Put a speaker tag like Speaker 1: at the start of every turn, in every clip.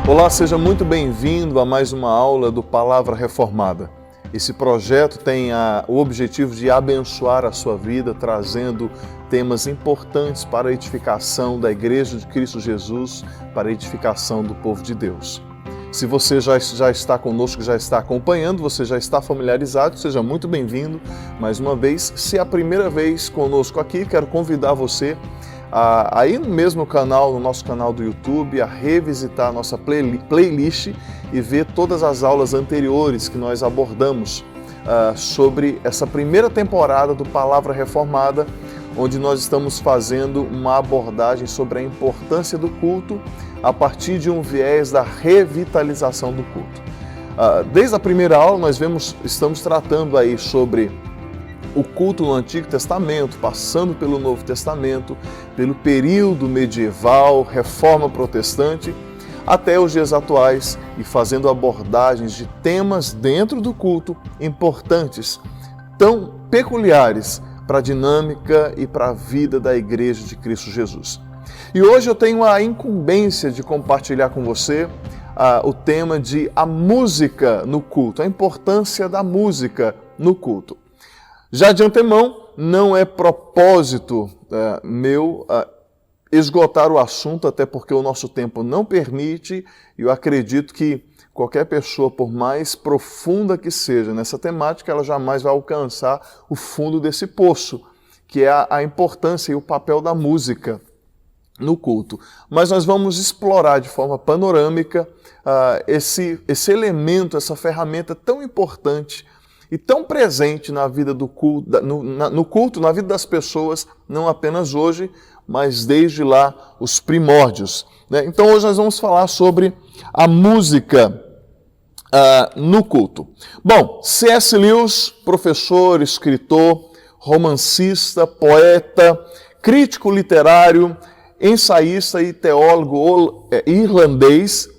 Speaker 1: Olá, seja muito bem-vindo a mais uma aula do Palavra Reformada. Esse projeto tem o objetivo de abençoar a sua vida, trazendo temas importantes para a edificação da Igreja de Cristo Jesus, para a edificação do povo de Deus. Se você já está conosco, já está acompanhando, você já está familiarizado, seja muito bem-vindo mais uma vez. Se é a primeira vez conosco aqui, quero convidar você aí no mesmo canal, no nosso canal do YouTube, a revisitar a nossa playlist e ver todas as aulas anteriores que nós abordamos sobre essa primeira temporada do Palavra Reformada, onde nós estamos fazendo uma abordagem sobre a importância do culto a partir de um viés da revitalização do culto. Desde a primeira aula nós estamos tratando aí sobre o culto no Antigo Testamento, passando pelo Novo Testamento, pelo período medieval, Reforma Protestante, até os dias atuais, e fazendo abordagens de temas dentro do culto importantes, tão peculiares para a dinâmica e para a vida da Igreja de Cristo Jesus. E hoje eu tenho a incumbência de compartilhar com você o tema de a música no culto, a importância da música no culto. Já de antemão, não é propósito meu esgotar o assunto, até porque o nosso tempo não permite, e eu acredito que qualquer pessoa, por mais profunda que seja nessa temática, ela jamais vai alcançar o fundo desse poço, que é a importância e o papel da música no culto. Mas nós vamos explorar de forma panorâmica esse elemento, essa ferramenta tão importante e tão presente na vida do culto, no culto, na vida das pessoas, não apenas hoje, mas desde lá, os primórdios. Né? Então hoje nós vamos falar sobre a música no culto. Bom, C.S. Lewis, professor, escritor, romancista, poeta, crítico literário, ensaísta e teólogo irlandês,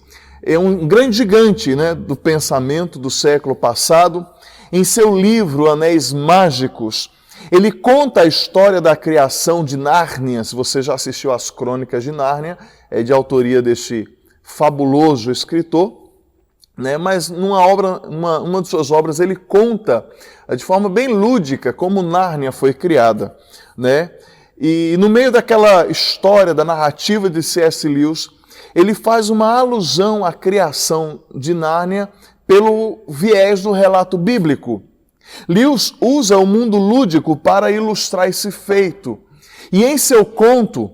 Speaker 1: é um grande gigante, né, do pensamento do século passado. Em seu livro Anéis Mágicos, ele conta a história da criação de Nárnia. Se você já assistiu às Crônicas de Nárnia, é de autoria deste fabuloso escritor, né? Mas uma de suas obras ele conta de forma bem lúdica como Nárnia foi criada, né? E no meio daquela história, da narrativa de C.S. Lewis, ele faz uma alusão à criação de Nárnia pelo viés do relato bíblico. Lewis usa o mundo lúdico para ilustrar esse feito. E em seu conto,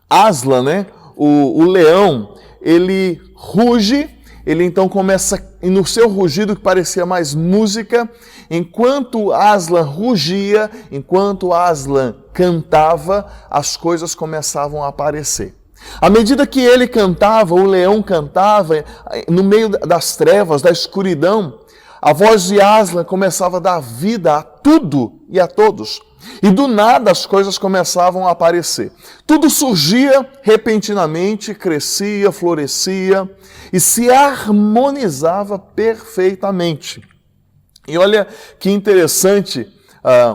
Speaker 1: Aslan, né, o leão, ele ruge, ele então começa, e no seu rugido que parecia mais música, enquanto Aslan rugia, enquanto Aslan cantava, as coisas começavam a aparecer. À medida que ele cantava, o leão cantava, no meio das trevas, da escuridão, a voz de Aslan começava a dar vida a tudo e a todos. E do nada as coisas começavam a aparecer. Tudo surgia repentinamente, crescia, florescia e se harmonizava perfeitamente. E olha que interessante,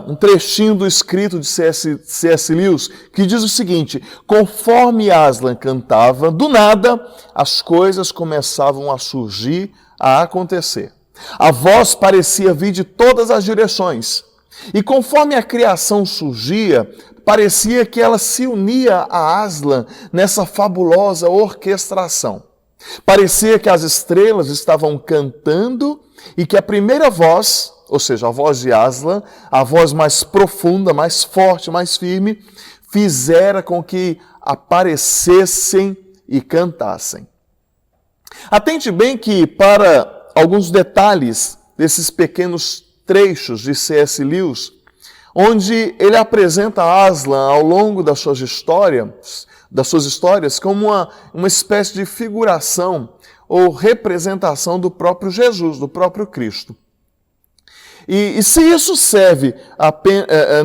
Speaker 1: um trechinho do escrito de C.S. Lewis, que diz o seguinte: conforme Aslan cantava, do nada as coisas começavam a surgir, a acontecer. A voz parecia vir de todas as direções, e conforme a criação surgia, parecia que ela se unia a Aslan nessa fabulosa orquestração. Parecia que as estrelas estavam cantando e que a primeira voz, ou seja, a voz de Aslan, a voz mais profunda, mais forte, mais firme, fizera com que aparecessem e cantassem. Atente bem que, para alguns detalhes desses pequenos trechos de C.S. Lewis, onde ele apresenta Aslan ao longo das suas histórias como uma espécie de figuração ou representação do próprio Jesus, do próprio Cristo. E se isso serve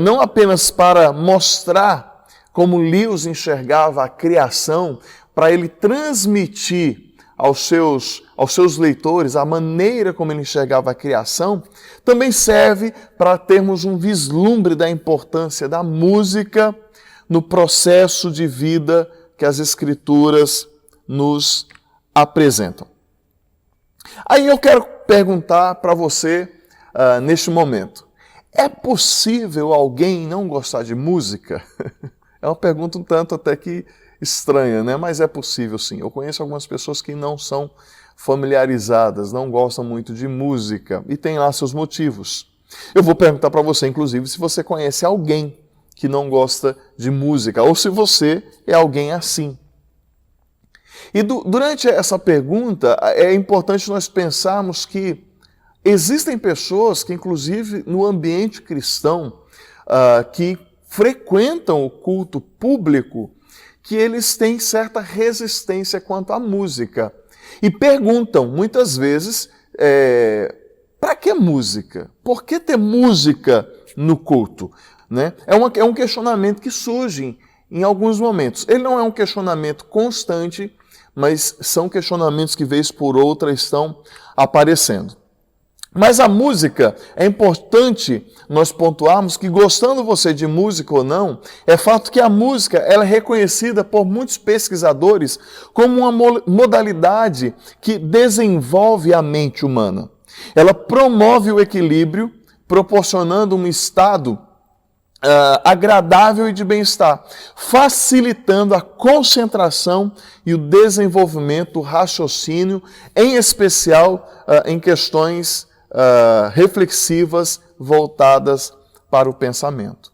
Speaker 1: não apenas para mostrar como Lewis enxergava a criação, para ele transmitir aos seus leitores a maneira como ele enxergava a criação, também serve para termos um vislumbre da importância da música no processo de vida que as Escrituras nos apresentam. Aí eu quero perguntar para você, neste momento, é possível alguém não gostar de música? É uma pergunta um tanto até que estranha, né? Mas é possível sim. Eu conheço algumas pessoas que não são familiarizadas, não gostam muito de música e tem lá seus motivos. Eu vou perguntar para você, inclusive, se você conhece alguém que não gosta de música ou se você é alguém assim. E durante essa pergunta, é importante nós pensarmos que existem pessoas que, inclusive no ambiente cristão, que frequentam o culto público, que eles têm certa resistência quanto à música. E perguntam, muitas vezes, para que música? Por que ter música no culto? Né? É um questionamento que surge em alguns momentos. Ele não é um questionamento constante, mas são questionamentos que, vez por outra, estão aparecendo. Mas a música, é importante nós pontuarmos que, gostando você de música ou não, é fato que a música ela é reconhecida por muitos pesquisadores como uma modalidade que desenvolve a mente humana. Ela promove o equilíbrio, proporcionando um estado agradável e de bem-estar, facilitando a concentração e o desenvolvimento do raciocínio, em especial em questões reflexivas voltadas para o pensamento.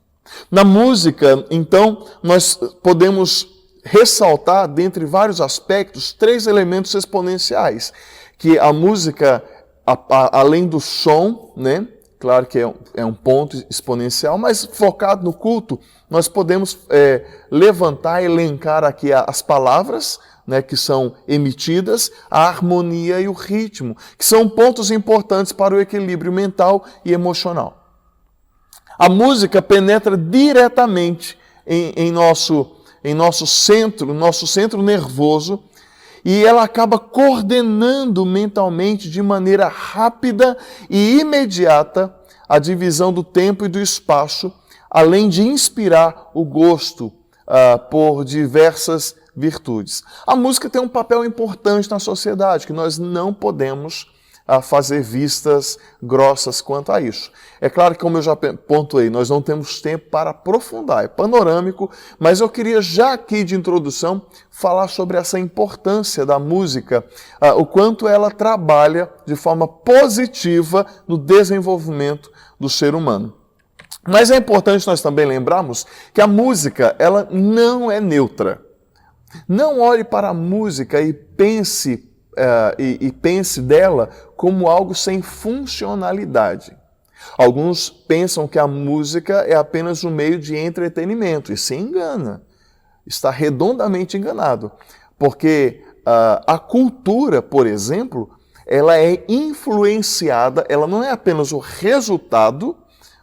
Speaker 1: Na música, então, nós podemos ressaltar, dentre vários aspectos, 3 elementos exponenciais, que a música, além do som, né? Claro que é um ponto exponencial, mas focado no culto, nós podemos levantar, elencar aqui as palavras, né, que são emitidas, a harmonia e o ritmo, que são pontos importantes para o equilíbrio mental e emocional. A música penetra diretamente em nosso centro nervoso, e ela acaba coordenando mentalmente de maneira rápida e imediata a divisão do tempo e do espaço, além de inspirar o gosto por diversas virtudes. A música tem um papel importante na sociedade, que nós não podemos fazer vistas grossas quanto a isso. É claro que, como eu já pontuei, nós não temos tempo para aprofundar, é panorâmico, mas eu queria já aqui de introdução falar sobre essa importância da música, o quanto ela trabalha de forma positiva no desenvolvimento do ser humano. Mas é importante nós também lembrarmos que a música ela não é neutra. Não olhe para a música e pense dela como algo sem funcionalidade. Alguns pensam que a música é apenas um meio de entretenimento e se engana. Está redondamente enganado. Porque a cultura, por exemplo, ela é influenciada, ela não é apenas o resultado,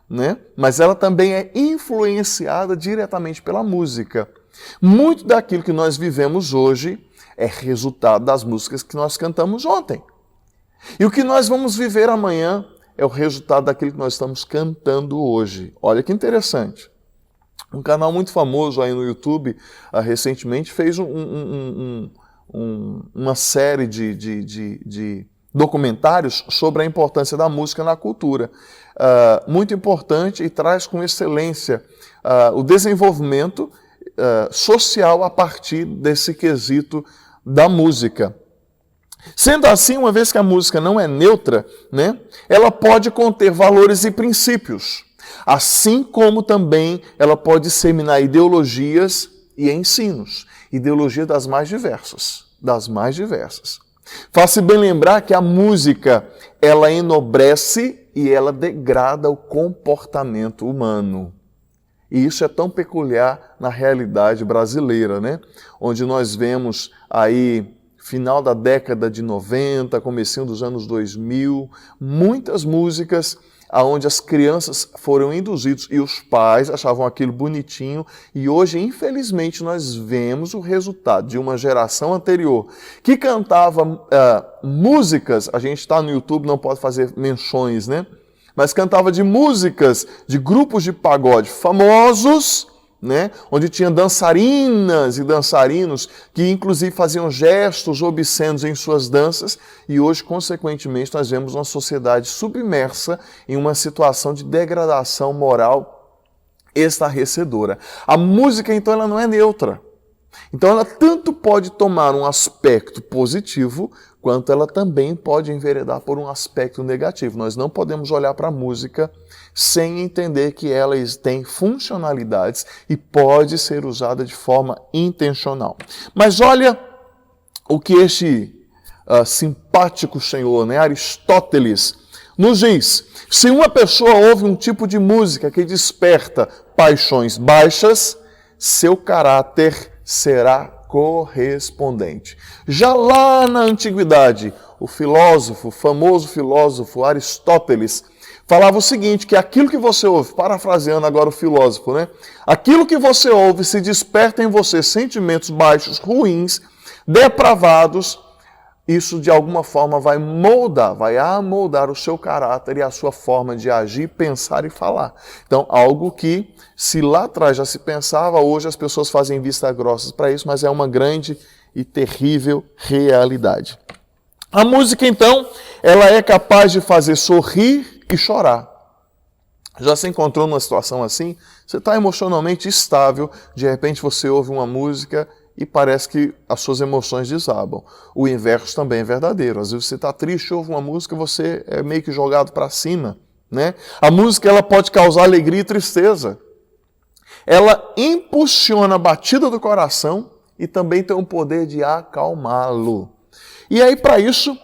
Speaker 1: né? Mas ela também é influenciada diretamente pela música. Muito daquilo que nós vivemos hoje é resultado das músicas que nós cantamos ontem. E o que nós vamos viver amanhã é o resultado daquilo que nós estamos cantando hoje. Olha que interessante. Um canal muito famoso aí no YouTube, recentemente, fez uma série de documentários sobre a importância da música na cultura. Muito importante e traz com excelência o desenvolvimento social a partir desse quesito da música. Sendo assim, uma vez que a música não é neutra, né, ela pode conter valores e princípios, assim como também ela pode disseminar ideologias e ensinos, ideologias das mais diversas. Faz-se bem lembrar que a música, ela enobrece e ela degrada o comportamento humano. E isso é tão peculiar na realidade brasileira, né? Onde nós vemos aí, final da década de 90, comecinho dos anos 2000, muitas músicas onde as crianças foram induzidos e os pais achavam aquilo bonitinho, e hoje, infelizmente, nós vemos o resultado de uma geração anterior que cantava músicas, a gente está no YouTube, não pode fazer menções, né? Mas cantava de músicas de grupos de pagode famosos, né? Onde tinha dançarinas e dançarinos que inclusive faziam gestos obscenos em suas danças, e hoje, consequentemente, nós vemos uma sociedade submersa em uma situação de degradação moral estarrecedora. A música, então, ela não é neutra. Então ela tanto pode tomar um aspecto positivo, quanto ela também pode enveredar por um aspecto negativo. Nós não podemos olhar para a música sem entender que ela tem funcionalidades e pode ser usada de forma intencional. Mas olha o que este simpático senhor, né, Aristóteles, nos diz. Se uma pessoa ouve um tipo de música que desperta paixões baixas, seu caráter será correspondente. Já lá na antiguidade, o famoso filósofo Aristóteles, falava o seguinte, que aquilo que você ouve, parafraseando agora o filósofo, né? Aquilo que você ouve se desperta em você sentimentos baixos, ruins, depravados, isso de alguma forma vai amoldar o seu caráter e a sua forma de agir, pensar e falar. Então, algo que, se lá atrás já se pensava, hoje as pessoas fazem vista grossa para isso, mas é uma grande e terrível realidade. A música, então, ela é capaz de fazer sorrir e chorar. Já se encontrou numa situação assim? Você está emocionalmente estável, de repente você ouve uma música e parece que as suas emoções desabam. O inverso também é verdadeiro. Às vezes você está triste, ouve uma música, você é meio que jogado para cima, né? A música ela pode causar alegria e tristeza. Ela impulsiona a batida do coração e também tem o poder de acalmá-lo. E aí, para isso,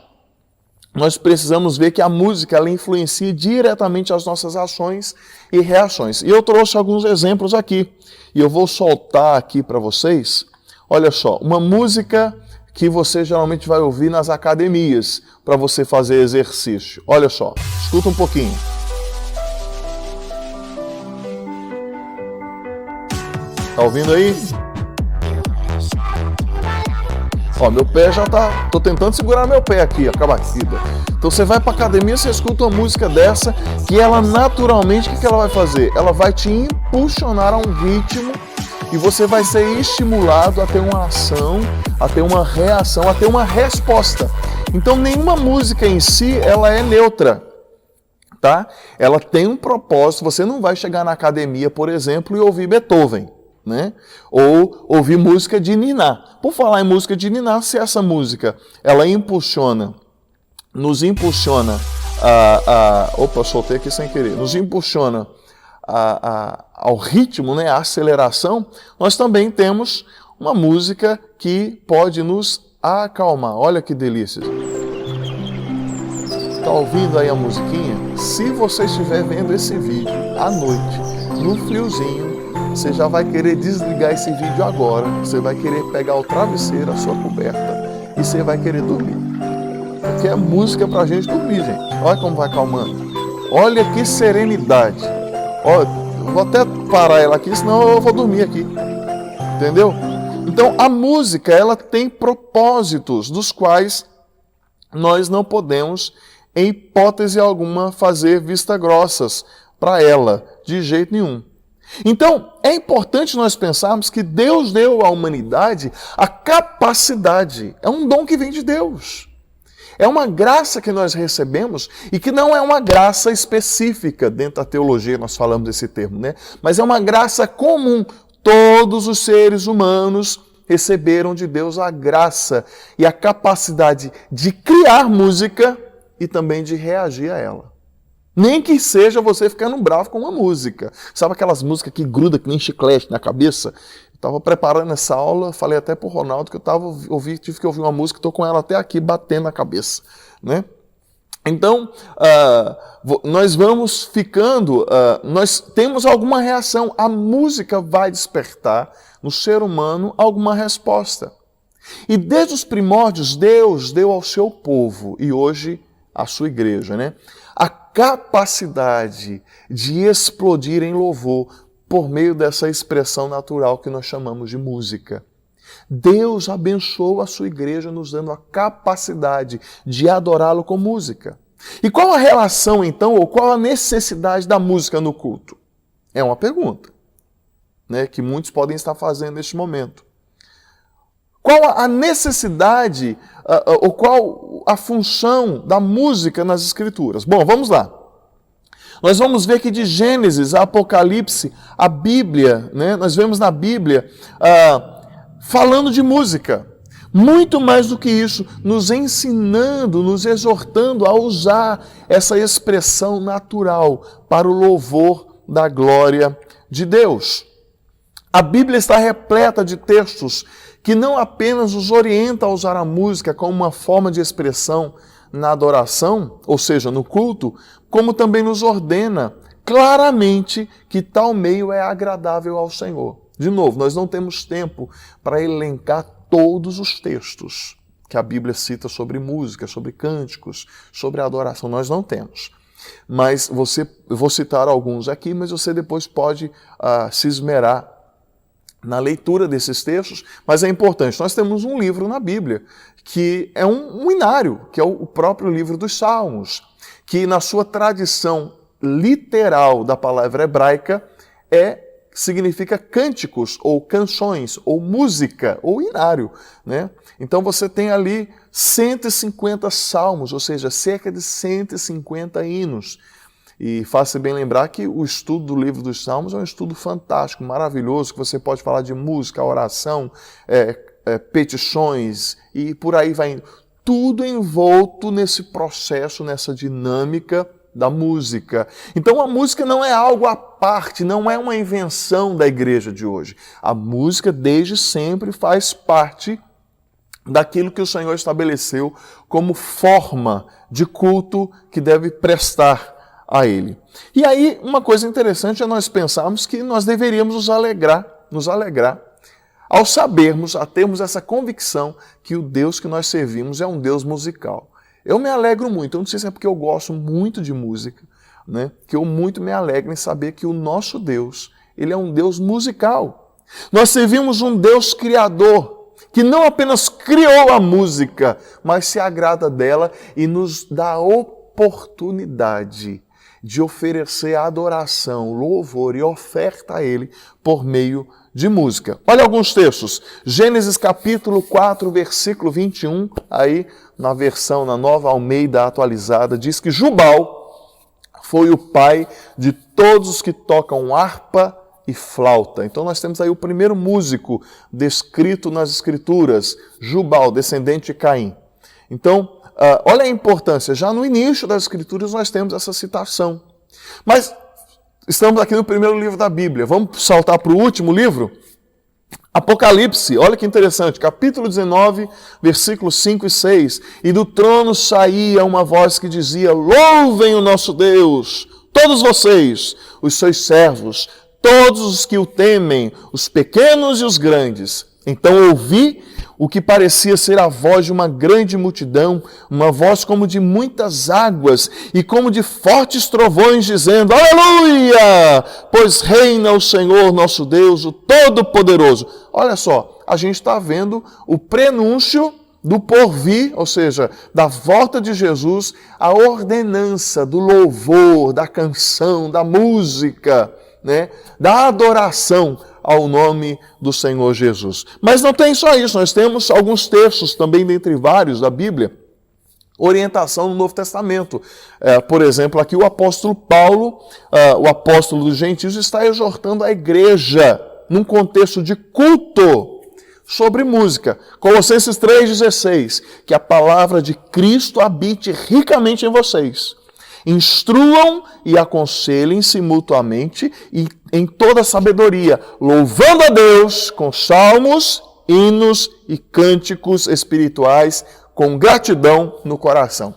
Speaker 1: nós precisamos ver que a música ela influencia diretamente as nossas ações e reações. E eu trouxe alguns exemplos aqui. E eu vou soltar aqui para vocês. Olha só, uma música que você geralmente vai ouvir nas academias para você fazer exercício. Olha só, escuta um pouquinho. Tá ouvindo aí? Ó, meu pé já tá... Tô tentando segurar meu pé aqui, ó, com a batida. Então você vai pra academia, você escuta uma música dessa, que ela naturalmente, o que ela vai fazer? Ela vai te impulsionar a um ritmo e você vai ser estimulado a ter uma ação, a ter uma reação, a ter uma resposta. Então nenhuma música em si, ela é neutra, tá? Ela tem um propósito. Você não vai chegar na academia, por exemplo, e ouvir Beethoven, né? Ou ouvir música de niná. Por falar em música de niná, se essa música ela nos impulsiona opa, soltei aqui sem querer, nos impulsiona ao ritmo, né, a aceleração, nós também temos uma música que pode nos acalmar. Olha que delícia. Tá ouvindo aí a musiquinha? Se você estiver vendo esse vídeo à noite, no friozinho, você já vai querer desligar esse vídeo agora. Você vai querer pegar o travesseiro, a sua coberta, e você vai querer dormir. Porque é música pra gente dormir, gente. Olha como vai acalmando. Olha que serenidade. Olha, vou até parar ela aqui, senão eu vou dormir aqui. Entendeu? Então, a música, ela tem propósitos dos quais nós não podemos, em hipótese alguma, fazer vista grossas para ela, de jeito nenhum. Então, é importante nós pensarmos que Deus deu à humanidade a capacidade, é um dom que vem de Deus. É uma graça que nós recebemos e que não é uma graça específica. Dentro da teologia nós falamos desse termo, né? Mas é uma graça comum. Todos os seres humanos receberam de Deus a graça e a capacidade de criar música e também de reagir a ela. Nem que seja você ficando bravo com uma música. Sabe aquelas músicas que grudam que nem chiclete na cabeça? Estava preparando essa aula, falei até para o Ronaldo que tive que ouvir uma música, estou com ela até aqui batendo na cabeça, né? Então, nós vamos ficando, nós temos alguma reação, a música vai despertar no ser humano alguma resposta. E desde os primórdios, Deus deu ao seu povo, e hoje à sua igreja, né, a capacidade de explodir em louvor, por meio dessa expressão natural que nós chamamos de música. Deus abençoou a sua igreja nos dando a capacidade de adorá-lo com música. E qual a relação, então, ou qual a necessidade da música no culto? É uma pergunta. né, que muitos podem estar fazendo neste momento. Qual a necessidade ou qual a função da música nas Escrituras? Bom, vamos lá. Nós vamos ver que de Gênesis a Apocalipse, a Bíblia, né, nós vemos na Bíblia falando de música. Muito mais do que isso, nos ensinando, nos exortando a usar essa expressão natural para o louvor da glória de Deus. A Bíblia está repleta de textos que não apenas nos orientam a usar a música como uma forma de expressão na adoração, ou seja, no culto, como também nos ordena claramente que tal meio é agradável ao Senhor. De novo, nós não temos tempo para elencar todos os textos que a Bíblia cita sobre música, sobre cânticos, sobre adoração. Nós não temos. Mas eu vou citar alguns aqui, mas você depois pode se esmerar na leitura desses textos. Mas é importante, nós temos um livro na Bíblia, que é um inário, que é o próprio livro dos Salmos, que na sua tradição literal da palavra hebraica significa cânticos, ou canções, ou música, ou inário, né? Então você tem ali 150 salmos, ou seja, cerca de 150 hinos. E faz-se bem lembrar que o estudo do livro dos Salmos é um estudo fantástico, maravilhoso, que você pode falar de música, oração, petições, e por aí vai indo. Tudo envolto nesse processo, nessa dinâmica da música. Então a música não é algo à parte, não é uma invenção da igreja de hoje. A música desde sempre faz parte daquilo que o Senhor estabeleceu como forma de culto que deve prestar a Ele. E aí uma coisa interessante é nós pensarmos que nós deveríamos nos alegrar ao sabermos, a termos essa convicção que o Deus que nós servimos é um Deus musical. Eu me alegro muito, eu não sei se é porque eu gosto muito de música, né? Que eu muito me alegro em saber que o nosso Deus, Ele é um Deus musical. Nós servimos um Deus criador, que não apenas criou a música, mas se agrada dela e nos dá a oportunidade de oferecer adoração, louvor e oferta a Ele por meio de música. Olha alguns textos. Gênesis capítulo 4, versículo 21, aí na Nova Almeida atualizada, diz que Jubal foi o pai de todos os que tocam harpa e flauta. Então nós temos aí o primeiro músico descrito nas Escrituras, Jubal, descendente de Caim. Então, olha a importância, já no início das Escrituras nós temos essa citação. Mas estamos aqui no primeiro livro da Bíblia, vamos saltar para o último livro? Apocalipse, olha que interessante, capítulo 19, versículos 5 e 6. E do trono saía uma voz que dizia: louvem o nosso Deus, todos vocês, os seus servos, todos os que o temem, os pequenos e os grandes. Então ouvi o que parecia ser a voz de uma grande multidão, uma voz como de muitas águas e como de fortes trovões, dizendo: aleluia! Pois reina o Senhor nosso Deus, o Todo-Poderoso. Olha só, a gente está vendo o prenúncio do porvir, ou seja, da volta de Jesus, a ordenança do louvor, da canção, da música, né, da adoração ao nome do Senhor Jesus. Mas não tem só isso, nós temos alguns textos também, dentre vários da Bíblia, orientação no Novo Testamento. Por exemplo, aqui o apóstolo Paulo, o apóstolo dos gentios, está exortando a igreja num contexto de culto sobre música. Colossenses 3,16, que a palavra de Cristo habite ricamente em vocês. Instruam e aconselhem-se mutuamente e em toda sabedoria, louvando a Deus com salmos, hinos e cânticos espirituais, com gratidão no coração.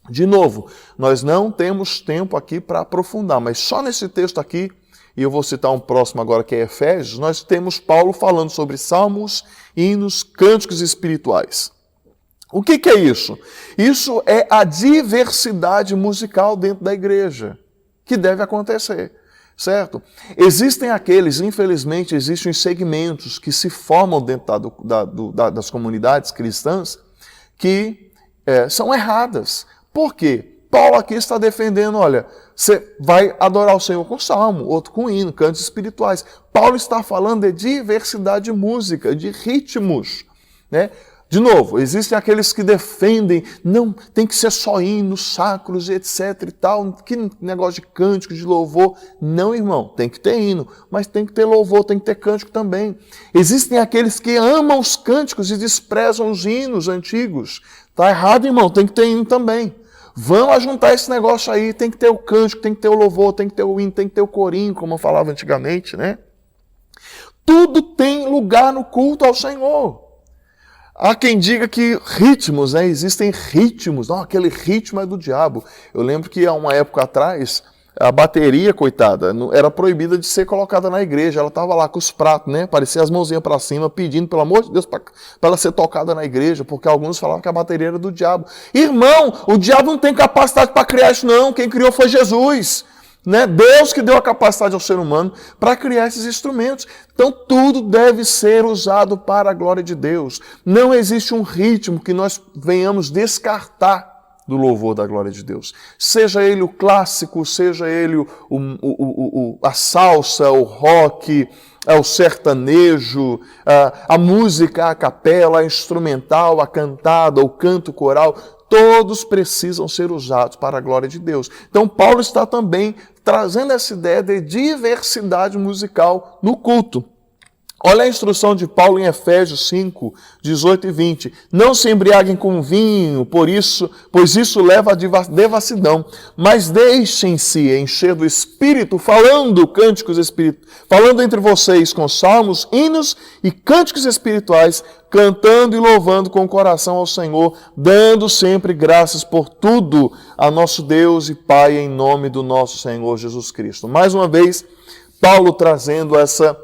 Speaker 1: De novo, nós não temos tempo aqui para aprofundar, mas só nesse texto aqui, e eu vou citar um próximo agora que é Efésios, nós temos Paulo falando sobre salmos, hinos, cânticos espirituais. O que é isso? Isso é a diversidade musical dentro da igreja, que deve acontecer, certo? Existem aqueles, infelizmente, existem segmentos que se formam dentro das comunidades cristãs que são erradas. Por quê? Paulo aqui está defendendo, olha, você vai adorar o Senhor com salmo, outro com hino, cantos espirituais. Paulo está falando de diversidade de música, de ritmos, né? De novo, existem aqueles que defendem, não, tem que ser só hinos sacros, etc e tal, que negócio de cântico, de louvor. Não, irmão, tem que ter hino, mas tem que ter louvor, tem que ter cântico também. Existem aqueles que amam os cânticos e desprezam os hinos antigos. Tá errado, irmão, tem que ter hino também. Vamos juntar esse negócio aí, tem que ter o cântico, tem que ter o louvor, tem que ter o hino, tem que ter o corinho, como eu falava antigamente, né? Tudo tem lugar no culto ao Senhor. Há quem diga que ritmos, né? Existem ritmos. Não, aquele ritmo é do diabo. Eu lembro que há uma época atrás, a bateria, coitada, era proibida de ser colocada na igreja. Ela estava lá com os pratos, né? Parecia as mãozinhas para cima, pedindo, pelo amor de Deus, para ela ser tocada na igreja, porque alguns falavam que a bateria era do diabo. Irmão, o diabo não tem capacidade para criar isso, não. Quem criou foi Jesus. Né? Deus que deu a capacidade ao ser humano para criar esses instrumentos. Então tudo deve ser usado para a glória de Deus. Não existe um ritmo que nós venhamos descartar do louvor da glória de Deus. Seja ele o clássico, seja ele a salsa, o rock, o sertanejo, a música a capela, a instrumental, a cantada, o canto coral, todos precisam ser usados para a glória de Deus. Então Paulo está também trazendo essa ideia de diversidade musical no culto. Olha a instrução de Paulo em Efésios 5, 18 e 20. Não se embriaguem com vinho, pois isso leva à devassidão, mas deixem-se encher do Espírito, falando entre vocês com salmos, hinos e cânticos espirituais, cantando e louvando com o coração ao Senhor, dando sempre graças por tudo a nosso Deus e Pai, em nome do nosso Senhor Jesus Cristo. Mais uma vez, Paulo trazendo essa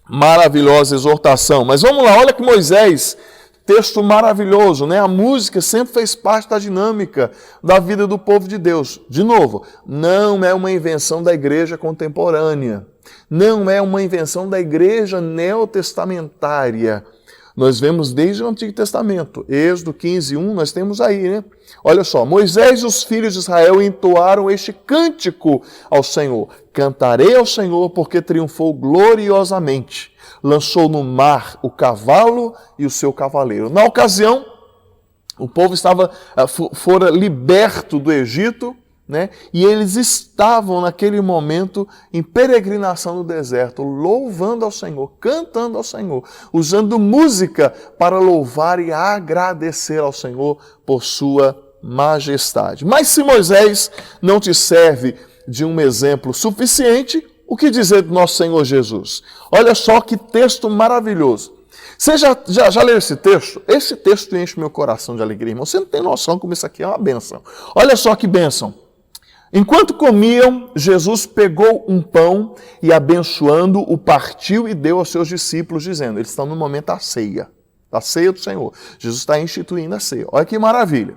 Speaker 1: maravilhosa exortação. Mas vamos lá, olha que Moisés, texto maravilhoso, né? A música sempre fez parte da dinâmica da vida do povo de Deus. De novo, não é uma invenção da igreja contemporânea, não é uma invenção da igreja neotestamentária. Nós vemos desde o Antigo Testamento, Êxodo 15, 1, nós temos aí, né? Olha só, Moisés e os filhos de Israel entoaram este cântico ao Senhor. Cantarei ao Senhor porque triunfou gloriosamente. Lançou no mar o cavalo e o seu cavaleiro. Na ocasião, o povo fora liberto do Egito, né? E eles estavam naquele momento em peregrinação no deserto, louvando ao Senhor, cantando ao Senhor, usando música para louvar e agradecer ao Senhor por sua majestade. Mas se Moisés não te serve de um exemplo suficiente, o que dizer do nosso Senhor Jesus? Olha só que texto maravilhoso. Você já leu esse texto? Esse texto enche meu coração de alegria, irmão. Você não tem noção como isso aqui é uma bênção. Olha só que bênção. Enquanto comiam, Jesus pegou um pão e, abençoando, o partiu e deu aos seus discípulos, dizendo, eles estão no momento da ceia do Senhor. Jesus está instituindo a ceia. Olha que maravilha.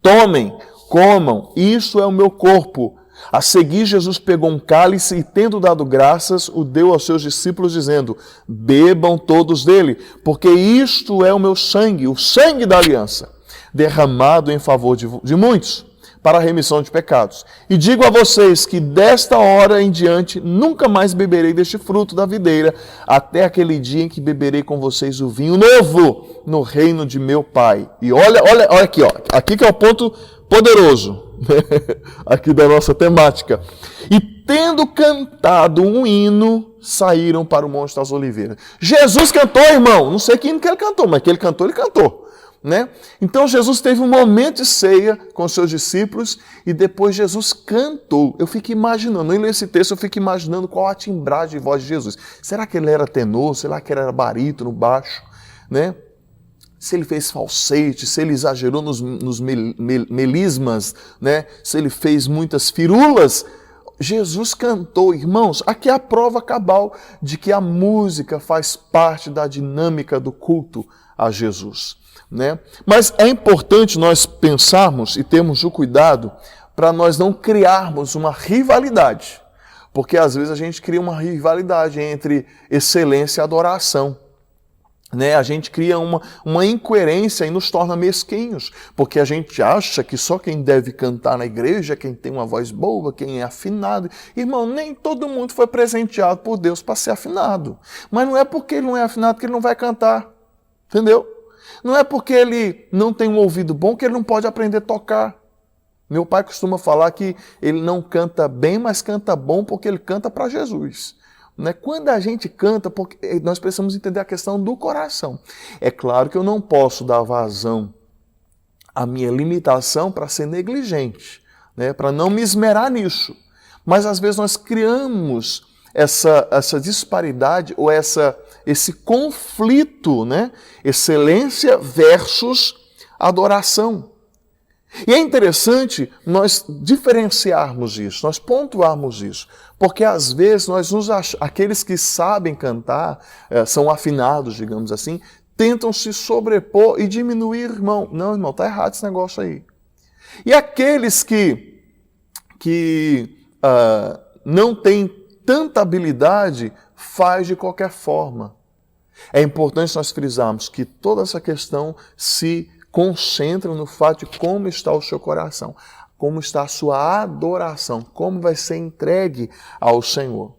Speaker 1: Tomem, comam, isso é o meu corpo. A seguir, Jesus pegou um cálice e, tendo dado graças, o deu aos seus discípulos, dizendo, bebam todos dele, porque isto é o meu sangue, o sangue da aliança, derramado em favor de muitos, para a remissão de pecados. E digo a vocês que desta hora em diante nunca mais beberei deste fruto da videira, até aquele dia em que beberei com vocês o vinho novo no reino de meu Pai. E olha aqui, ó, aqui que é o ponto poderoso aqui da nossa temática. E tendo cantado um hino, saíram para o Monte das Oliveiras. Jesus cantou, irmão. Não sei que hino que ele cantou, mas que ele cantou, ele cantou. Né? Então Jesus teve um momento de ceia com seus discípulos e depois Jesus cantou. Eu fico imaginando, eu leio esse texto, eu fico imaginando qual a timbragem de voz de Jesus. Será que ele era tenor? Será que ele era barítono, baixo? Né? Se ele fez falsete, se ele exagerou nos melismas, né? Se ele fez muitas firulas. Jesus cantou, irmãos, aqui é a prova cabal de que a música faz parte da dinâmica do culto a Jesus. Né? Mas é importante nós pensarmos e termos o cuidado para nós não criarmos uma rivalidade, porque às vezes a gente cria uma rivalidade entre excelência e adoração. né? A gente cria uma incoerência e nos torna mesquinhos, porque a gente acha que só quem deve cantar na igreja, quem tem uma voz boa, quem é afinado. Irmão, nem todo mundo foi presenteado por Deus para ser afinado. Mas não é porque ele não é afinado que ele não vai cantar, entendeu? Não é porque ele não tem um ouvido bom que ele não pode aprender a tocar. Meu pai costuma falar que ele não canta bem, mas canta bom porque ele canta para Jesus. Quando a gente canta, porque nós precisamos entender a questão do coração. É claro que eu não posso dar vazão à minha limitação para ser negligente, né? Para não me esmerar nisso. Mas às vezes nós criamos essa disparidade ou esse conflito, né? Excelência versus adoração. E é interessante nós diferenciarmos isso, nós pontuarmos isso, porque às vezes aqueles que sabem cantar, são afinados, digamos assim, tentam se sobrepor e diminuir, irmão. Não, irmão, está errado esse negócio aí. E aqueles que não têm tanta habilidade, faz de qualquer forma. É importante nós frisarmos que toda essa questão se concentra no fato de como está o seu coração, como está a sua adoração, como vai ser entregue ao Senhor.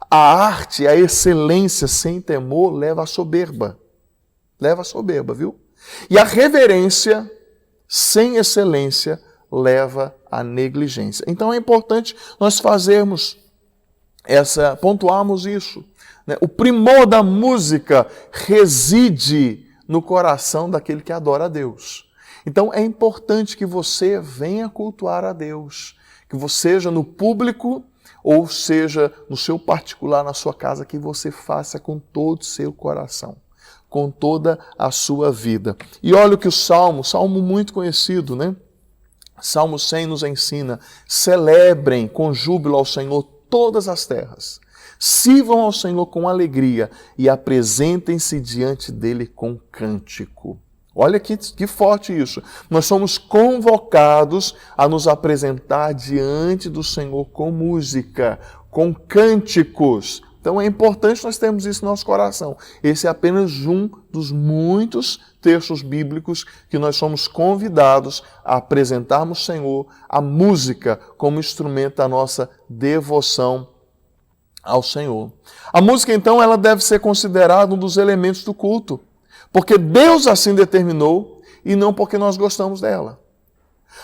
Speaker 1: A arte, a excelência sem temor leva à soberba. Leva à soberba, viu? E a reverência sem excelência leva à negligência. Então é importante nós pontuarmos isso, né? O primor da música reside no coração daquele que adora a Deus. Então é importante que você venha cultuar a Deus, que você seja no público ou seja no seu particular, na sua casa, que você faça com todo o seu coração, com toda a sua vida. E olha o que o salmo muito conhecido, né? Salmo 100 nos ensina: celebrem com júbilo ao Senhor todas as terras. Sirvam ao Senhor com alegria e apresentem-se diante dele com cântico. Olha que forte isso. Nós somos convocados a nos apresentar diante do Senhor com música, com cânticos. Então é importante nós termos isso no nosso coração. Esse é apenas um dos muitos textos bíblicos que nós somos convidados a apresentarmos ao Senhor a música como instrumento da nossa devoção ao Senhor. A música, então, ela deve ser considerada um dos elementos do culto, porque Deus assim determinou e não porque nós gostamos dela.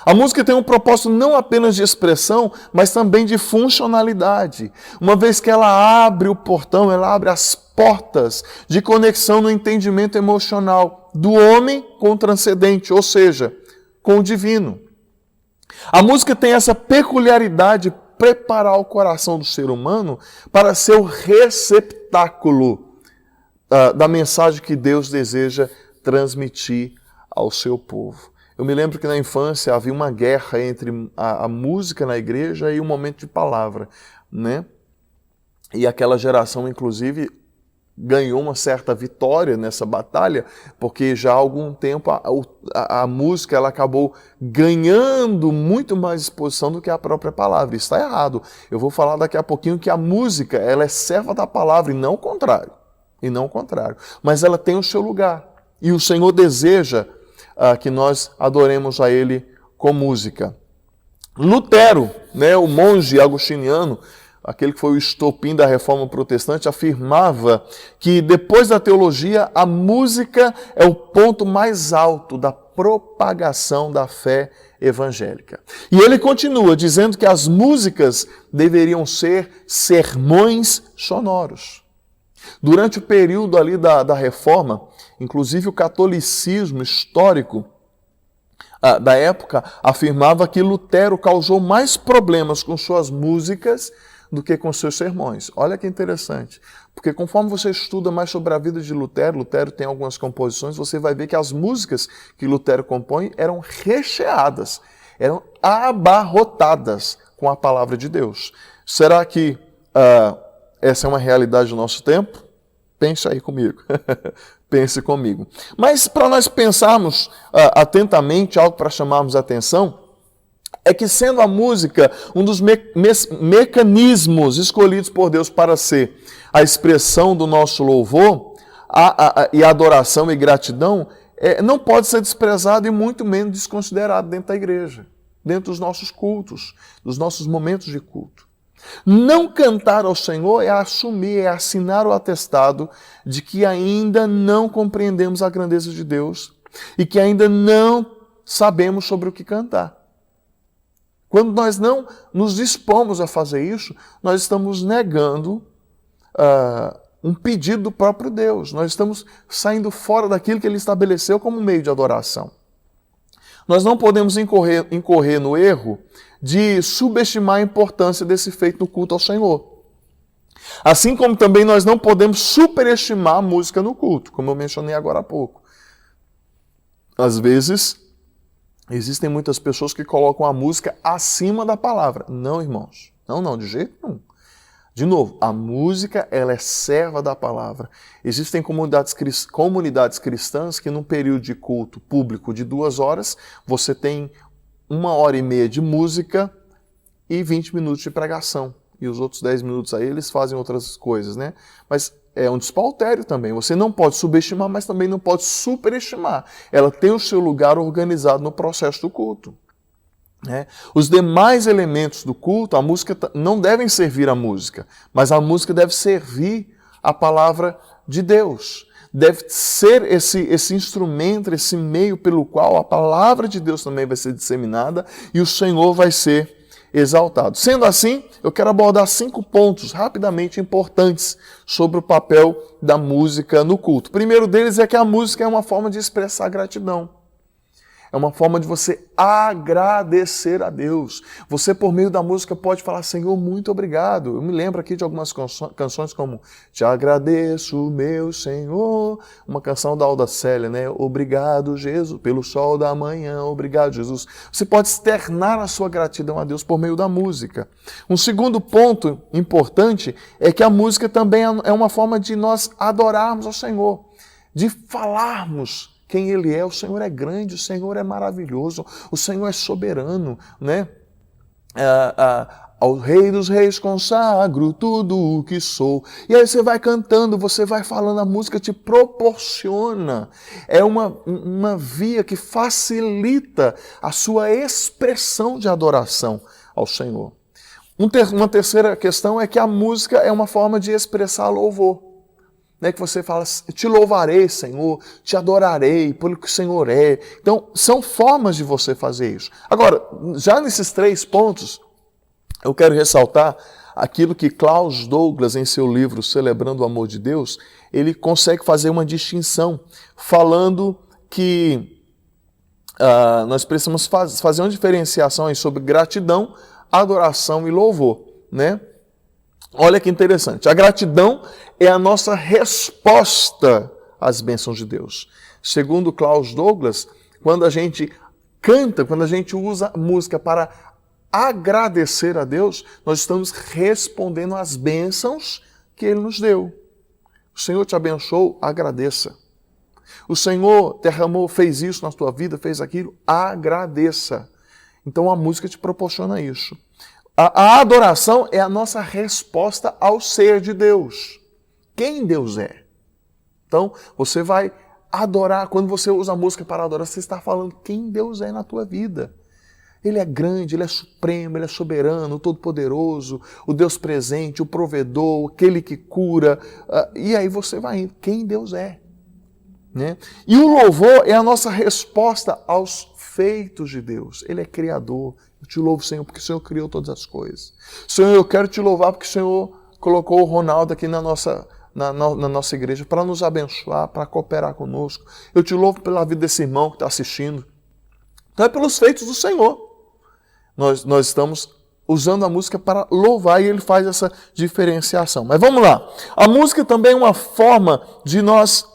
Speaker 1: A música tem um propósito não apenas de expressão, mas também de funcionalidade, uma vez que ela abre o portão, ela abre as portas de conexão no entendimento emocional do homem com o transcendente, ou seja, com o divino. A música tem essa peculiaridade de preparar o coração do ser humano para ser o receptáculo da mensagem que Deus deseja transmitir ao seu povo. Eu me lembro que na infância havia uma guerra entre a música na igreja e o momento de palavra, né? E aquela geração, inclusive, ganhou uma certa vitória nessa batalha, porque já há algum tempo a música ela acabou ganhando muito mais exposição do que a própria palavra. Isso está errado. Eu vou falar daqui a pouquinho que a música ela é serva da palavra e não o contrário. Mas ela tem o seu lugar. E o Senhor deseja que nós adoremos a Ele com música. Lutero, né, o monge agostiniano, aquele que foi o estopim da Reforma Protestante, afirmava que depois da teologia, a música é o ponto mais alto da propagação da fé evangélica. E ele continua dizendo que as músicas deveriam ser sermões sonoros. Durante o período ali da Reforma, inclusive o catolicismo histórico da época afirmava que Lutero causou mais problemas com suas músicas do que com seus sermões. Olha que interessante, porque conforme você estuda mais sobre a vida de Lutero, Lutero tem algumas composições, você vai ver que as músicas que Lutero compõe eram recheadas, eram abarrotadas com a palavra de Deus. Será que essa é uma realidade do nosso tempo? Pense aí comigo. Pense comigo. Mas para nós pensarmos atentamente, algo para chamarmos a atenção, é que sendo a música um dos mecanismos escolhidos por Deus para ser a expressão do nosso louvor, e adoração e gratidão não pode ser desprezado e muito menos desconsiderado dentro da igreja, dentro dos nossos cultos, dos nossos momentos de culto. Não cantar ao Senhor é assumir, é assinar o atestado de que ainda não compreendemos a grandeza de Deus e que ainda não sabemos sobre o que cantar. Quando nós não nos dispomos a fazer isso, nós estamos negando um pedido do próprio Deus. Nós estamos saindo fora daquilo que Ele estabeleceu como meio de adoração. Nós não podemos incorrer no erro de subestimar a importância desse feito no culto ao Senhor. Assim como também nós não podemos superestimar a música no culto, como eu mencionei agora há pouco. Às vezes, existem muitas pessoas que colocam a música acima da palavra. Não, irmãos. Não, de jeito nenhum. De novo, a música ela é serva da palavra. Existem comunidades cristãs que num período de culto público de 2 horas, você tem 1h30 de música e 20 minutos de pregação. E os outros 10 minutos aí eles fazem outras coisas, né? Mas é um despautério também. Você não pode subestimar, mas também não pode superestimar. Ela tem o seu lugar organizado no processo do culto. Os demais elementos do culto, a música não devem servir a música, mas a música deve servir a palavra de Deus. Deve ser esse instrumento, esse meio pelo qual a palavra de Deus também vai ser disseminada e o Senhor vai ser exaltado. Sendo assim, eu quero abordar 5 pontos rapidamente importantes sobre o papel da música no culto. O primeiro deles é que a música é uma forma de expressar gratidão. É uma forma de você agradecer a Deus. Você, por meio da música, pode falar, Senhor, muito obrigado. Eu me lembro aqui de algumas canções como Te agradeço, meu Senhor. Uma canção da Alda Célia, né? Obrigado, Jesus, pelo sol da manhã. Obrigado, Jesus. Você pode externar a sua gratidão a Deus por meio da música. Um segundo ponto importante é que a música também é uma forma de nós adorarmos ao Senhor, de falarmos quem Ele é. O Senhor é grande, o Senhor é maravilhoso, o Senhor é soberano, né? Ao Rei dos Reis consagro tudo o que sou. E aí você vai cantando, você vai falando, a música te proporciona. É uma via que facilita a sua expressão de adoração ao Senhor. Uma terceira questão é que a música é uma forma de expressar louvor. Que você fala, te louvarei, Senhor, te adorarei pelo que o Senhor é. Então, são formas de você fazer isso. Agora, já nesses 3 pontos, eu quero ressaltar aquilo que Klaus Douglas, em seu livro Celebrando o Amor de Deus, ele consegue fazer uma distinção, falando que nós precisamos fazer uma diferenciação aí sobre gratidão, adoração e louvor, né? Olha que interessante, a gratidão é a nossa resposta às bênçãos de Deus. Segundo Klaus Douglas, quando a gente canta, quando a gente usa música para agradecer a Deus, nós estamos respondendo às bênçãos que Ele nos deu. O Senhor te abençoou, agradeça. O Senhor derramou, fez isso na tua vida, fez aquilo, agradeça. Então a música te proporciona isso. A adoração é a nossa resposta ao ser de Deus. Quem Deus é. Então, você vai adorar, quando você usa a música para adorar, você está falando quem Deus é na tua vida. Ele é grande, Ele é supremo, Ele é soberano, o todo-poderoso, o Deus presente, o provedor, aquele que cura. E aí você vai indo, quem Deus é. Né? E o louvor é a nossa resposta aos feitos de Deus. Ele é criador. Eu te louvo, Senhor, porque o Senhor criou todas as coisas. Senhor, eu quero te louvar porque o Senhor colocou o Ronaldo aqui na nossa igreja para nos abençoar, para cooperar conosco. Eu te louvo pela vida desse irmão que está assistindo. Então é pelos feitos do Senhor. Nós estamos usando a música para louvar e ele faz essa diferenciação. Mas vamos lá. A música também é uma forma de nós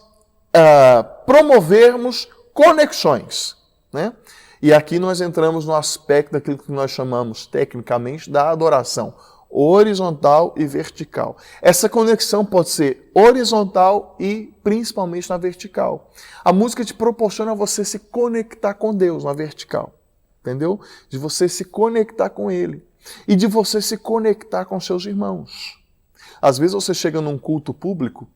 Speaker 1: promovermos conexões, né? E aqui nós entramos no aspecto daquilo que nós chamamos tecnicamente da adoração horizontal e vertical. Essa conexão pode ser horizontal e principalmente na vertical. A música te proporciona você se conectar com Deus na vertical, entendeu? De você se conectar com Ele e de você se conectar com seus irmãos. Às vezes você chega num culto público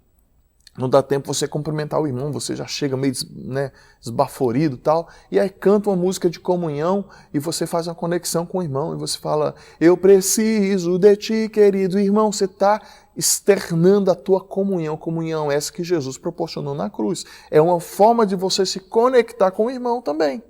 Speaker 1: não dá tempo você cumprimentar o irmão, você já chega meio esbaforido e tal, e aí canta uma música de comunhão e você faz uma conexão com o irmão e você fala, eu preciso de ti, querido irmão, você está externando a tua comunhão, comunhão essa que Jesus proporcionou na cruz. É uma forma de você se conectar com o irmão também.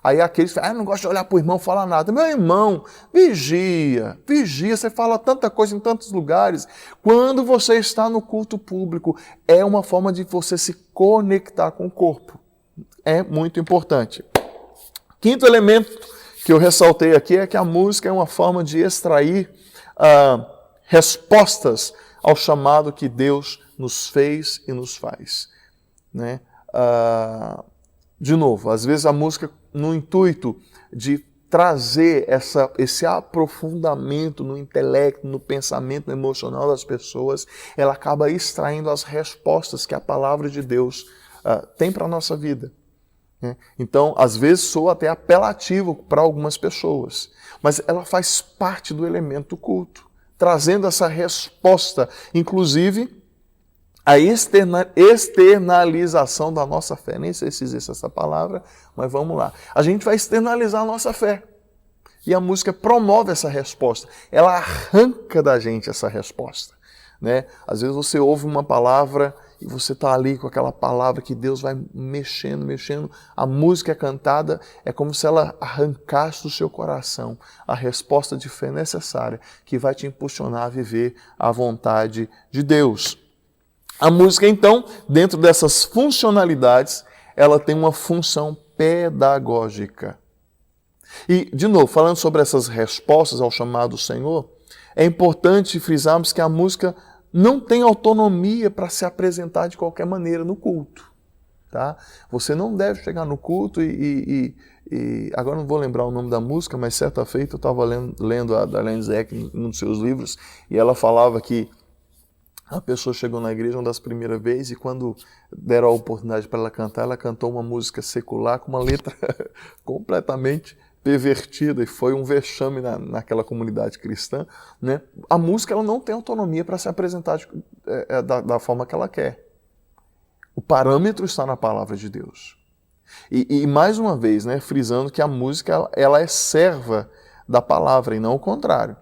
Speaker 1: Aí aqueles que falam, não gosto de olhar para o irmão falar nada. Meu irmão, vigia, você fala tanta coisa em tantos lugares. Quando você está no culto público, é uma forma de você se conectar com o corpo. É muito importante. Quinto elemento que eu ressaltei aqui é que a música é uma forma de extrair respostas ao chamado que Deus nos fez e nos faz. Né? De novo, às vezes a música no intuito de trazer esse aprofundamento no intelecto, no pensamento emocional das pessoas, ela acaba extraindo as respostas que a palavra de Deus tem para a nossa vida. Né? Então, às vezes soa até apelativo para algumas pessoas, mas ela faz parte do elemento do culto, trazendo essa resposta, inclusive a externalização da nossa fé. Nem sei se existe essa palavra, mas vamos lá. A gente vai externalizar a nossa fé. E a música promove essa resposta. Ela arranca da gente essa resposta. Né? Às vezes você ouve uma palavra e você está ali com aquela palavra que Deus vai mexendo. A música é cantada, é como se ela arrancasse do seu coração a resposta de fé necessária que vai te impulsionar a viver a vontade de Deus. A música, então, dentro dessas funcionalidades, ela tem uma função pedagógica. E, de novo, falando sobre essas respostas ao chamado do Senhor, é importante frisarmos que a música não tem autonomia para se apresentar de qualquer maneira no culto. Tá? Você não deve chegar no culto agora não vou lembrar o nome da música, mas certa feita eu estava lendo a Darlene Zschech em um dos seus livros, e ela falava que a pessoa chegou na igreja uma das primeiras vezes e quando deram a oportunidade para ela cantar, ela cantou uma música secular com uma letra completamente pervertida e foi um vexame naquela comunidade cristã. Né? A música ela não tem autonomia para se apresentar da forma que ela quer. O parâmetro está na palavra de Deus. E mais uma vez, né, frisando que a música ela é serva da palavra e não o contrário.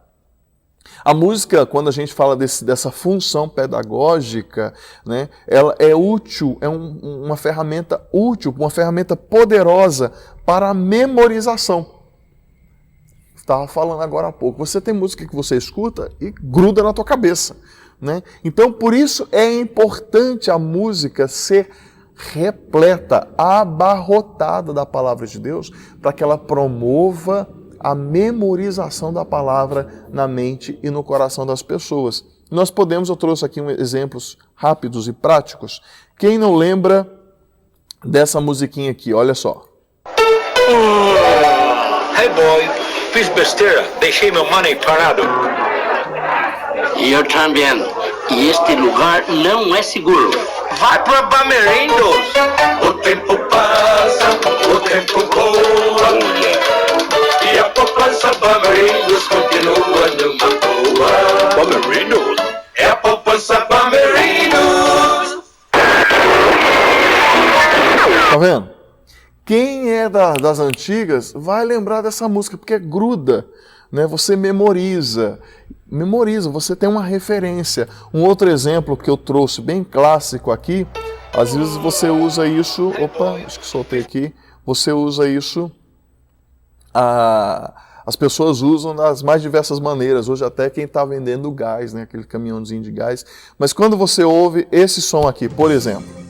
Speaker 1: A música, quando a gente fala dessa função pedagógica, né, ela é útil, é uma ferramenta útil, uma ferramenta poderosa para a memorização. Estava falando agora há pouco, você tem música que você escuta e gruda na tua cabeça. Né? Então, por isso é importante a música ser repleta, abarrotada da palavra de Deus, para que ela promova a memorização da palavra na mente e no coração das pessoas. Eu trouxe aqui exemplos rápidos e práticos. Quem não lembra dessa musiquinha aqui? Olha só.
Speaker 2: Hey boy, fiz besteira, deixei meu money parado.
Speaker 3: Eu também. E este lugar não é seguro.
Speaker 2: Vai pra Bamerindos!
Speaker 4: O tempo passa, o tempo voa. E a poupança Bamerindos continua numa boa.
Speaker 2: Bamerindos?
Speaker 4: É a poupança Bamerindos.
Speaker 1: Tá vendo? Quem é das antigas vai lembrar dessa música, porque gruda, né? Você memoriza, você tem uma referência. Um outro exemplo que eu trouxe bem clássico aqui, às vezes você usa isso, acho que soltei aqui, você usa isso, as pessoas usam das mais diversas maneiras, hoje até quem está vendendo gás, né? Aquele caminhãozinho de gás, mas quando você ouve esse som aqui, por exemplo,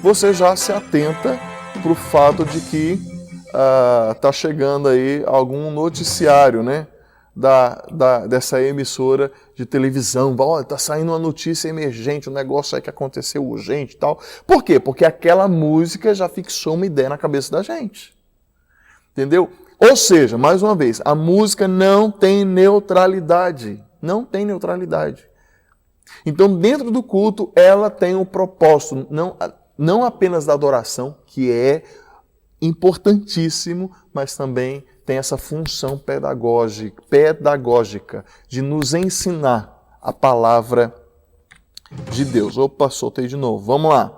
Speaker 1: você já se atenta para o fato de que está chegando aí algum noticiário, né, dessa emissora de televisão. Está saindo uma notícia emergente, um negócio aí que aconteceu urgente e tal. Por quê? Porque aquela música já fixou uma ideia na cabeça da gente. Entendeu? Ou seja, mais uma vez, a música não tem neutralidade. Não tem neutralidade. Então, dentro do culto, ela tem um propósito, não apenas da adoração, que é importantíssimo, mas também tem essa função pedagógica de nos ensinar a palavra de Deus. Opa, soltei de novo. Vamos lá.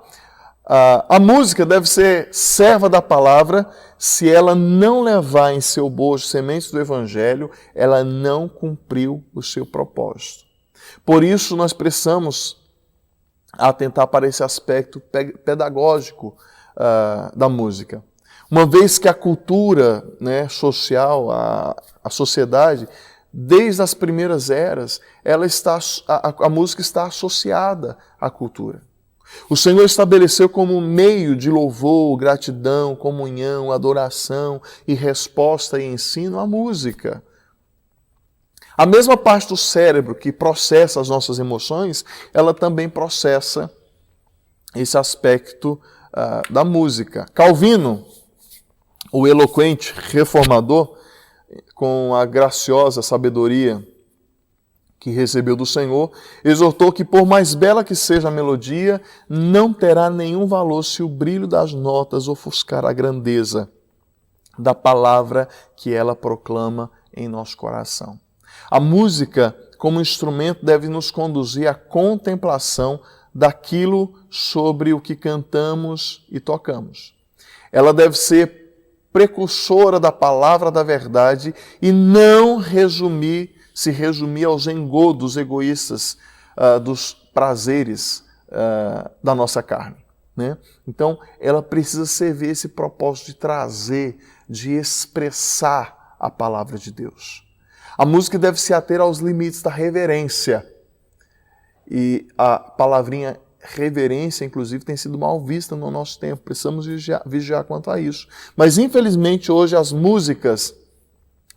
Speaker 1: A música deve ser serva da palavra. Se ela não levar em seu bojo sementes do Evangelho, ela não cumpriu o seu propósito. Por isso, nós precisamos atentar para esse aspecto pedagógico da música. Uma vez que a cultura, né, social, a sociedade, desde as primeiras eras, a música está associada à cultura. O Senhor estabeleceu como meio de louvor, gratidão, comunhão, adoração e resposta e ensino a música. A mesma parte do cérebro que processa as nossas emoções, ela também processa esse aspecto da música. Calvino, o eloquente reformador, com a graciosa sabedoria que recebeu do Senhor, exortou que, por mais bela que seja a melodia, não terá nenhum valor se o brilho das notas ofuscar a grandeza da palavra que ela proclama em nosso coração. A música, como instrumento, deve nos conduzir à contemplação daquilo sobre o que cantamos e tocamos. Ela deve ser precursora da palavra da verdade e não se resumir aos engodos egoístas dos prazeres da nossa carne, né? Então, ela precisa servir esse propósito de trazer, de expressar a palavra de Deus. A música deve se ater aos limites da reverência. E a palavrinha reverência, inclusive, tem sido mal vista no nosso tempo. Precisamos vigiar quanto a isso. Mas, infelizmente, hoje as músicas,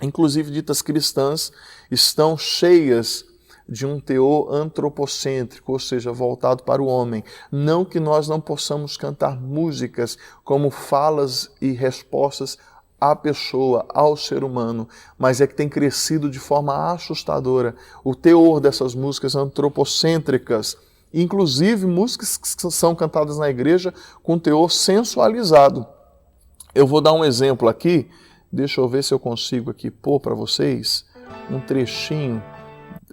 Speaker 1: inclusive ditas cristãs, estão cheias de um teor antropocêntrico, ou seja, voltado para o homem. Não que nós não possamos cantar músicas como falas e respostas à pessoa, ao ser humano, mas é que tem crescido de forma assustadora o teor dessas músicas antropocêntricas, inclusive músicas que são cantadas na igreja com teor sensualizado. Eu vou dar um exemplo aqui, deixa eu ver se eu consigo aqui pôr para vocês um trechinho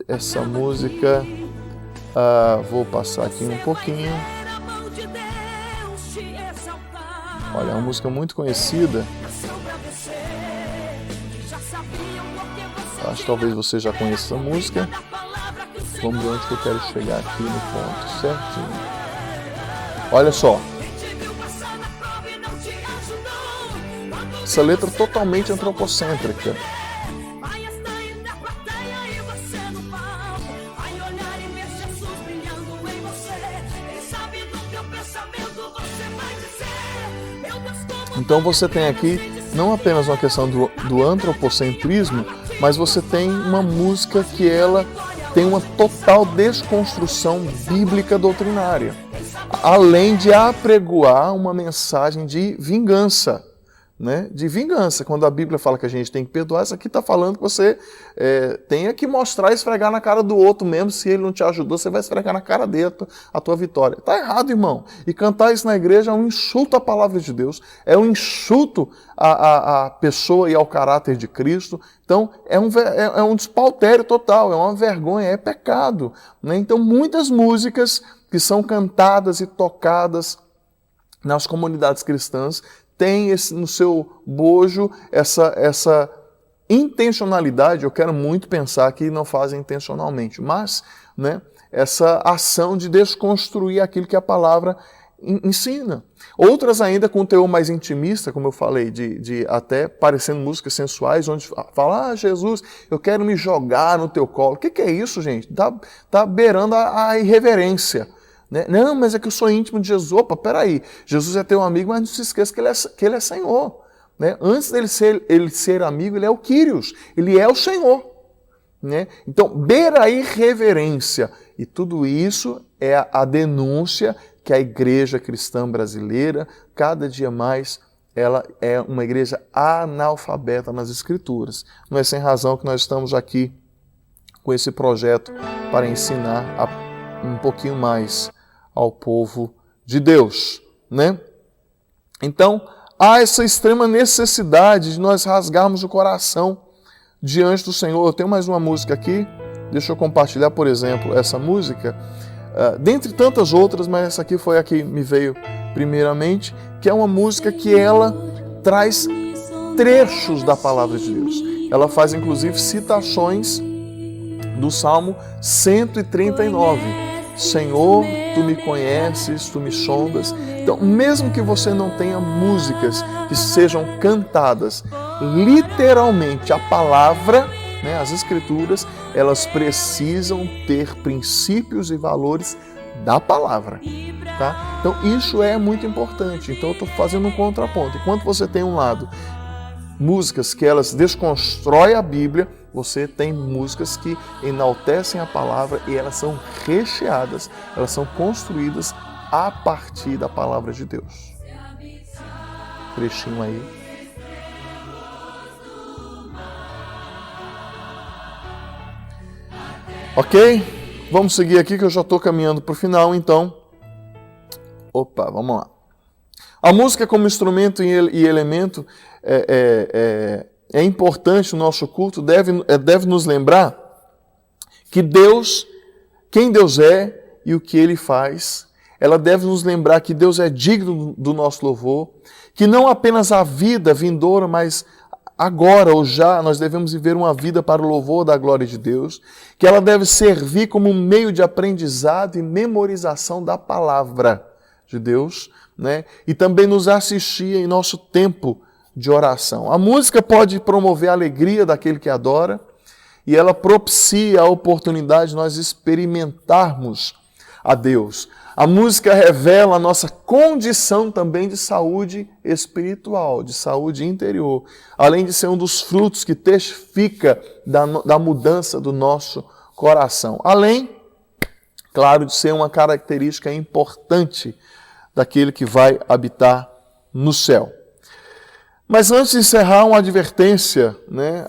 Speaker 1: dessa música. Vou passar aqui um pouquinho. Olha, é uma música muito conhecida. Acho que talvez você já conheça essa música. Vamos ver onde que eu quero chegar aqui no ponto certinho. Olha só. Essa letra totalmente antropocêntrica. Então você tem aqui não apenas uma questão do antropocentrismo, mas você tem uma música que ela tem uma total desconstrução bíblica doutrinária, além de apregoar uma mensagem de vingança, né? De vingança. Quando a Bíblia fala que a gente tem que perdoar, isso aqui está falando que você tenha que mostrar e esfregar na cara do outro mesmo. Se ele não te ajudou, você vai esfregar na cara dele a tua vitória. Está errado, irmão. E cantar isso na igreja é um insulto à palavra de Deus, é um insulto à pessoa e ao caráter de Cristo. Então, é um despautério total, é uma vergonha, é pecado, né? Então, muitas músicas que são cantadas e tocadas nas comunidades cristãs têm no seu bojo essa intencionalidade. Eu quero muito pensar que não fazem intencionalmente, mas, né, essa ação de desconstruir aquilo que a palavra ensina. Outras ainda com teor mais intimista, como eu falei, de até parecendo músicas sensuais, onde fala, Jesus, eu quero me jogar no teu colo. O que é isso, gente? Tá beirando a irreverência. Né? Não, mas é que eu sou íntimo de Jesus. Opa, peraí, Jesus é teu amigo, mas não se esqueça que ele é Senhor. Né? Antes dele ser amigo, ele é o Kyrios, ele é o Senhor. Né? Então, beira a irreverência. E tudo isso é a denúncia que a igreja cristã brasileira, cada dia mais, ela é uma igreja analfabeta nas Escrituras. Não é sem razão que nós estamos aqui com esse projeto para ensinar um pouquinho mais ao povo de Deus, né? Então, há essa extrema necessidade de nós rasgarmos o coração diante do Senhor. Eu tenho mais uma música aqui, deixa eu compartilhar, por exemplo, essa música, dentre tantas outras, mas essa aqui foi a que me veio primeiramente, que é uma música que ela traz trechos da palavra de Deus. Ela faz inclusive citações do Salmo 139. Senhor, tu me conheces, tu me sondas. Então, mesmo que você não tenha músicas que sejam cantadas, literalmente a palavra, né, as Escrituras, elas precisam ter princípios e valores da palavra. Tá? Então, isso é muito importante. Então, eu estou fazendo um contraponto. Enquanto você tem um lado, músicas que elas desconstroem a Bíblia, você tem músicas que enaltecem a palavra e elas são recheadas, elas são construídas a partir da palavra de Deus. Trechinho aí. Ok? Vamos seguir aqui que eu já estou caminhando para o final, então. Opa, vamos lá. A música como instrumento e elemento é importante no nosso culto, deve nos lembrar que Deus, quem Deus é e o que Ele faz. Ela deve nos lembrar que Deus é digno do nosso louvor, que não apenas a vida vindoura, mas agora ou já nós devemos viver uma vida para o louvor da glória de Deus, que ela deve servir como um meio de aprendizado e memorização da palavra de Deus, né? E também nos assistir em nosso tempo de oração. A música pode promover a alegria daquele que adora e ela propicia a oportunidade de nós experimentarmos a Deus. A música revela a nossa condição também de saúde espiritual, de saúde interior, além de ser um dos frutos que testifica da mudança do nosso coração. Além, claro, de ser uma característica importante daquele que vai habitar no céu. Mas antes de encerrar, uma advertência, né?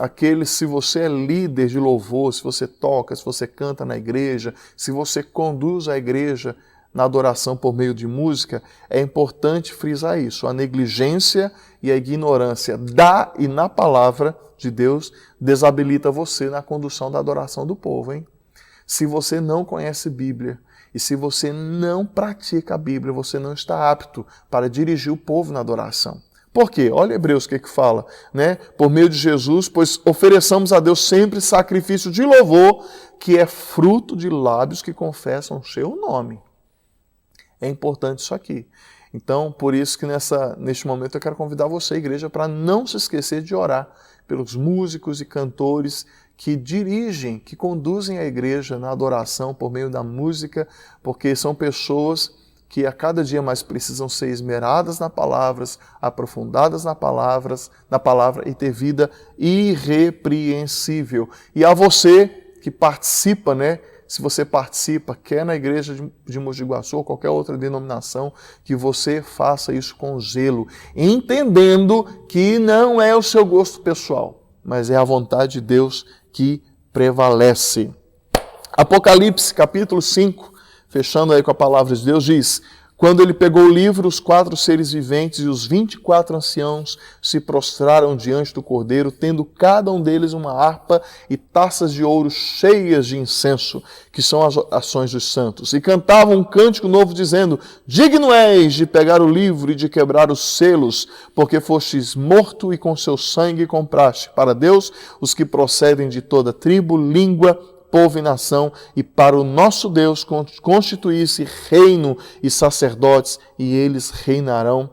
Speaker 1: Se você é líder de louvor, se você toca, se você canta na igreja, se você conduz a igreja na adoração por meio de música, é importante frisar isso. A negligência e a ignorância da e na palavra de Deus desabilita você na condução da adoração do povo, hein? Se você não conhece Bíblia e se você não pratica a Bíblia, você não está apto para dirigir o povo na adoração. Por quê? Olha Hebreus o que fala, né? Por meio de Jesus, pois ofereçamos a Deus sempre sacrifício de louvor, que é fruto de lábios que confessam o seu nome. É importante isso aqui. Então, por isso que neste momento eu quero convidar você, igreja, para não se esquecer de orar pelos músicos e cantores que dirigem, que conduzem a igreja na adoração por meio da música, porque são pessoas que a cada dia mais precisam ser esmeradas nas palavras, aprofundadas na palavra e ter vida irrepreensível. E a você que participa, né? Se você participa, quer na igreja de Mogi Guaçu ou qualquer outra denominação, que você faça isso com zelo, entendendo que não é o seu gosto pessoal, mas é a vontade de Deus que prevalece. Apocalipse, capítulo 5, fechando aí com a palavra de Deus, diz: quando ele pegou o livro, os 4 seres viventes e os 24 anciãos se prostraram diante do Cordeiro, tendo cada um deles uma harpa e taças de ouro cheias de incenso, que são as orações dos santos. E cantavam um cântico novo, dizendo: digno és de pegar o livro e de quebrar os selos, porque fostes morto e com seu sangue compraste para Deus os que procedem de toda tribo, língua, povo e nação, e para o nosso Deus constituir-se reino e sacerdotes, e eles reinarão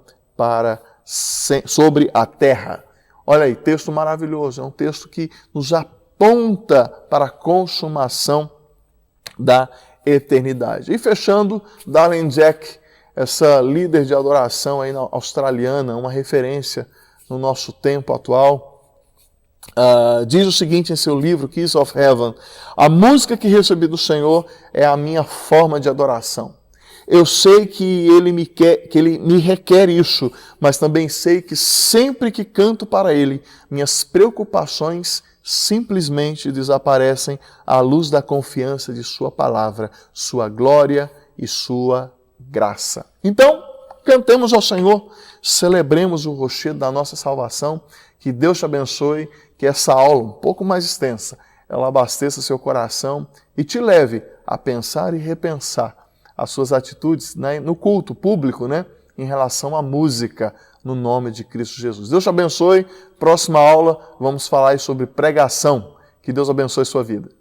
Speaker 1: sobre a terra. Olha aí, texto maravilhoso, é um texto que nos aponta para a consumação da eternidade. E fechando, Darlene Zschech, essa líder de adoração aí australiana, uma referência no nosso tempo atual, diz o seguinte em seu livro, Keys of Heaven: a música que recebi do Senhor é a minha forma de adoração. Eu sei que Ele me requer isso, mas também sei que sempre que canto para Ele, minhas preocupações simplesmente desaparecem à luz da confiança de Sua palavra, Sua glória e Sua graça. Então, cantemos ao Senhor, celebremos o rochedo da nossa salvação. Que Deus te abençoe, que essa aula, um pouco mais extensa, ela abasteça seu coração e te leve a pensar e repensar as suas atitudes, né, no culto público, né, em relação à música, no nome de Cristo Jesus. Deus te abençoe. Próxima aula, vamos falar sobre pregação. Que Deus abençoe sua vida.